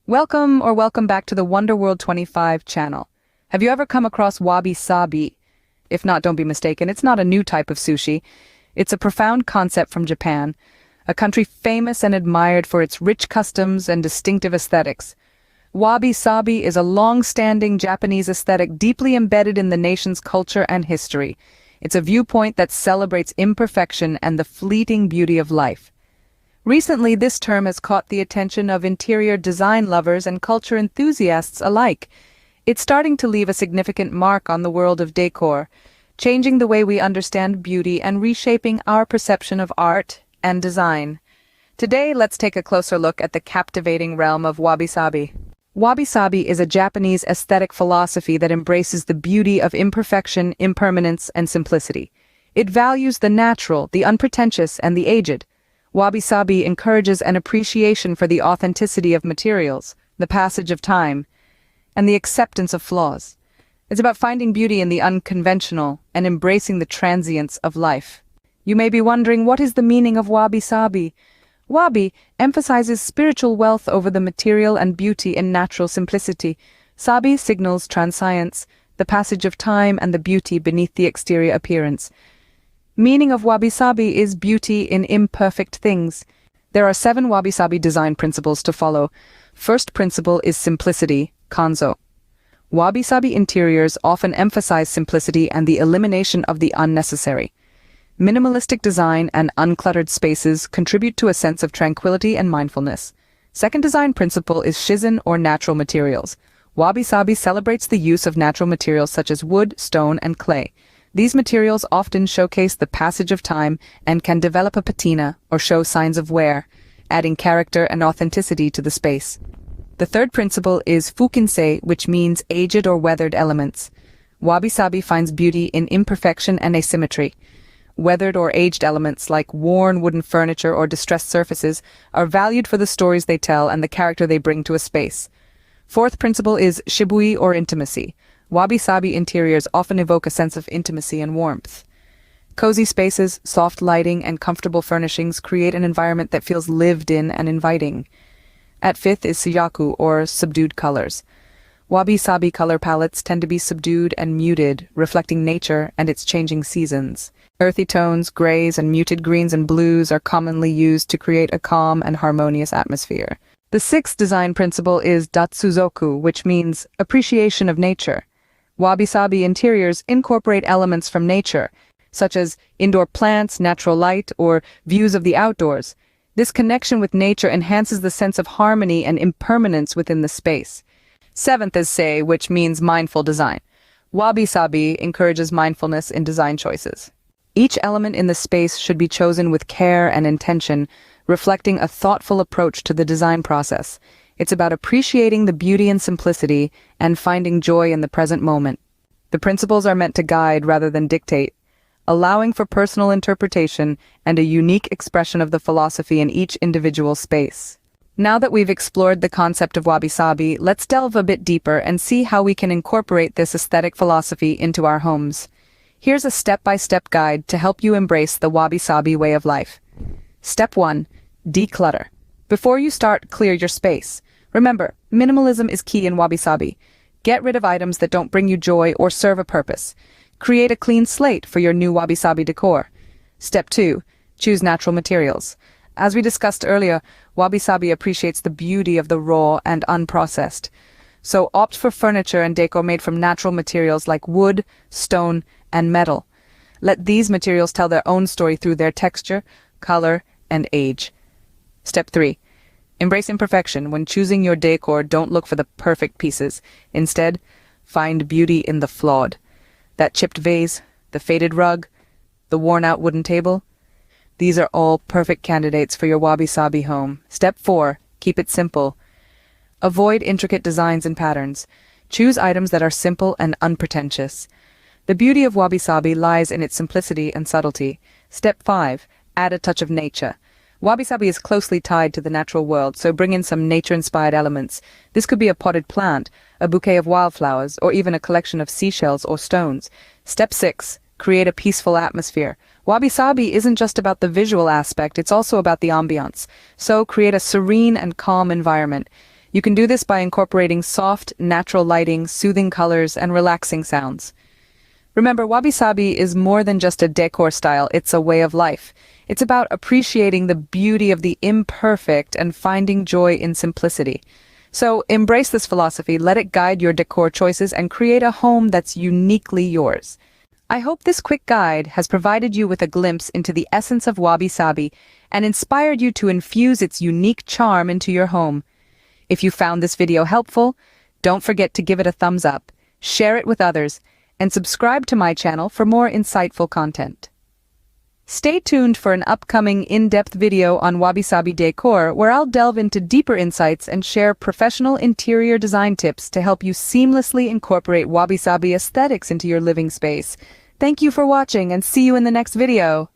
Welcome back to the Wonder World 25 channel. Have you ever come across Wabi Sabi? If not, don't be mistaken, it's not a new type of sushi. It's a profound concept from Japan, a country famous and admired for its rich customs and distinctive aesthetics. Wabi Sabi is a long-standing Japanese aesthetic deeply embedded in the nation's culture and history. It's a viewpoint that celebrates imperfection and the fleeting beauty of life. Recently, this term has caught the attention of interior design lovers and culture enthusiasts alike. It's starting to leave a significant mark on the world of decor, changing the way we understand beauty and reshaping our perception of art and design. Today, let's take a closer look at the captivating realm of Wabi Sabi. Wabi Sabi is a Japanese aesthetic philosophy that embraces the beauty of imperfection, impermanence, and simplicity. It values the natural, the unpretentious, and the aged. Wabi Sabi encourages an appreciation for the authenticity of materials, the passage of time, and the acceptance of flaws. It's about finding beauty in the unconventional and embracing the transience of life. You may be wondering, what is the meaning of Wabi Sabi? Wabi emphasizes spiritual wealth over the material and beauty in natural simplicity. Sabi signals transience, the passage of time and the beauty beneath the exterior appearance. Meaning of Wabi Sabi is beauty in imperfect things. There are 7 Wabi Sabi design principles to follow. First principle is simplicity, kanzo. Wabi Sabi interiors often emphasize simplicity and the elimination of the unnecessary. Minimalistic design and uncluttered spaces contribute to a sense of tranquility and mindfulness. Second design principle is shizen or natural materials. Wabi Sabi celebrates the use of natural materials such as wood, stone, and clay. These materials often showcase the passage of time and can develop a patina or show signs of wear, adding character and authenticity to the space. The third principle is fukinsei, which means aged or weathered elements. Wabi Sabi finds beauty in imperfection and asymmetry. Weathered or aged elements like worn wooden furniture or distressed surfaces are valued for the stories they tell and the character they bring to a space. Fourth principle is shibui or intimacy. Wabi Sabi interiors often evoke a sense of intimacy and warmth. Cozy spaces, soft lighting, and comfortable furnishings create an environment that feels lived in and inviting. At fifth is suyaku, or subdued colors. Wabi Sabi color palettes tend to be subdued and muted, reflecting nature and its changing seasons. Earthy tones, grays, and muted greens and blues are commonly used to create a calm and harmonious atmosphere. The sixth design principle is datsuzoku, which means appreciation of nature. Wabi Sabi interiors incorporate elements from nature, such as indoor plants, natural light, or views of the outdoors. This connection with nature enhances the sense of harmony and impermanence within the space. Seventh is sei, which means mindful design. Wabi Sabi encourages mindfulness in design choices. Each element in the space should be chosen with care and intention, reflecting a thoughtful approach to the design process. It's about appreciating the beauty and simplicity and finding joy in the present moment. The principles are meant to guide rather than dictate, allowing for personal interpretation and a unique expression of the philosophy in each individual space. Now that we've explored the concept of Wabi Sabi, let's delve a bit deeper and see how we can incorporate this aesthetic philosophy into our homes. Here's a step-by-step guide to help you embrace the Wabi Sabi way of life. Step 1. Declutter. Before you start, clear your space. Remember, minimalism is key in Wabi Sabi. Get rid of items that don't bring you joy or serve a purpose. Create a clean slate for your new Wabi Sabi decor. Step 2. Choose natural materials. As we discussed earlier, Wabi Sabi appreciates the beauty of the raw and unprocessed. So opt for furniture and decor made from natural materials like wood, stone, and metal. Let these materials tell their own story through their texture, color, and age. Step 3. Embrace imperfection. When choosing your decor, don't look for the perfect pieces. Instead, find beauty in the flawed. That chipped vase, the faded rug, the worn-out wooden table. These are all perfect candidates for your Wabi Sabi home. Step 4. Keep it simple. Avoid intricate designs and patterns. Choose items that are simple and unpretentious. The beauty of Wabi Sabi lies in its simplicity and subtlety. Step 5. Add a touch of nature. Wabi Sabi is closely tied to the natural world, so bring in some nature-inspired elements. This could be a potted plant, a bouquet of wildflowers, or even a collection of seashells or stones. Step 6. Create a peaceful atmosphere. Wabi Sabi isn't just about the visual aspect, it's also about the ambiance. So create a serene and calm environment. You can do this by incorporating soft, natural lighting, soothing colors, and relaxing sounds. Remember, Wabi Sabi is more than just a decor style, it's a way of life. It's about appreciating the beauty of the imperfect and finding joy in simplicity. So embrace this philosophy, let it guide your decor choices, and create a home that's uniquely yours. I hope this quick guide has provided you with a glimpse into the essence of Wabi Sabi and inspired you to infuse its unique charm into your home. If you found this video helpful, don't forget to give it a thumbs up, share it with others, and subscribe to my channel for more insightful content. Stay tuned for an upcoming in-depth video on Wabi Sabi Decor, where I'll delve into deeper insights and share professional interior design tips to help you seamlessly incorporate Wabi Sabi aesthetics into your living space. Thank you for watching and see you in the next video.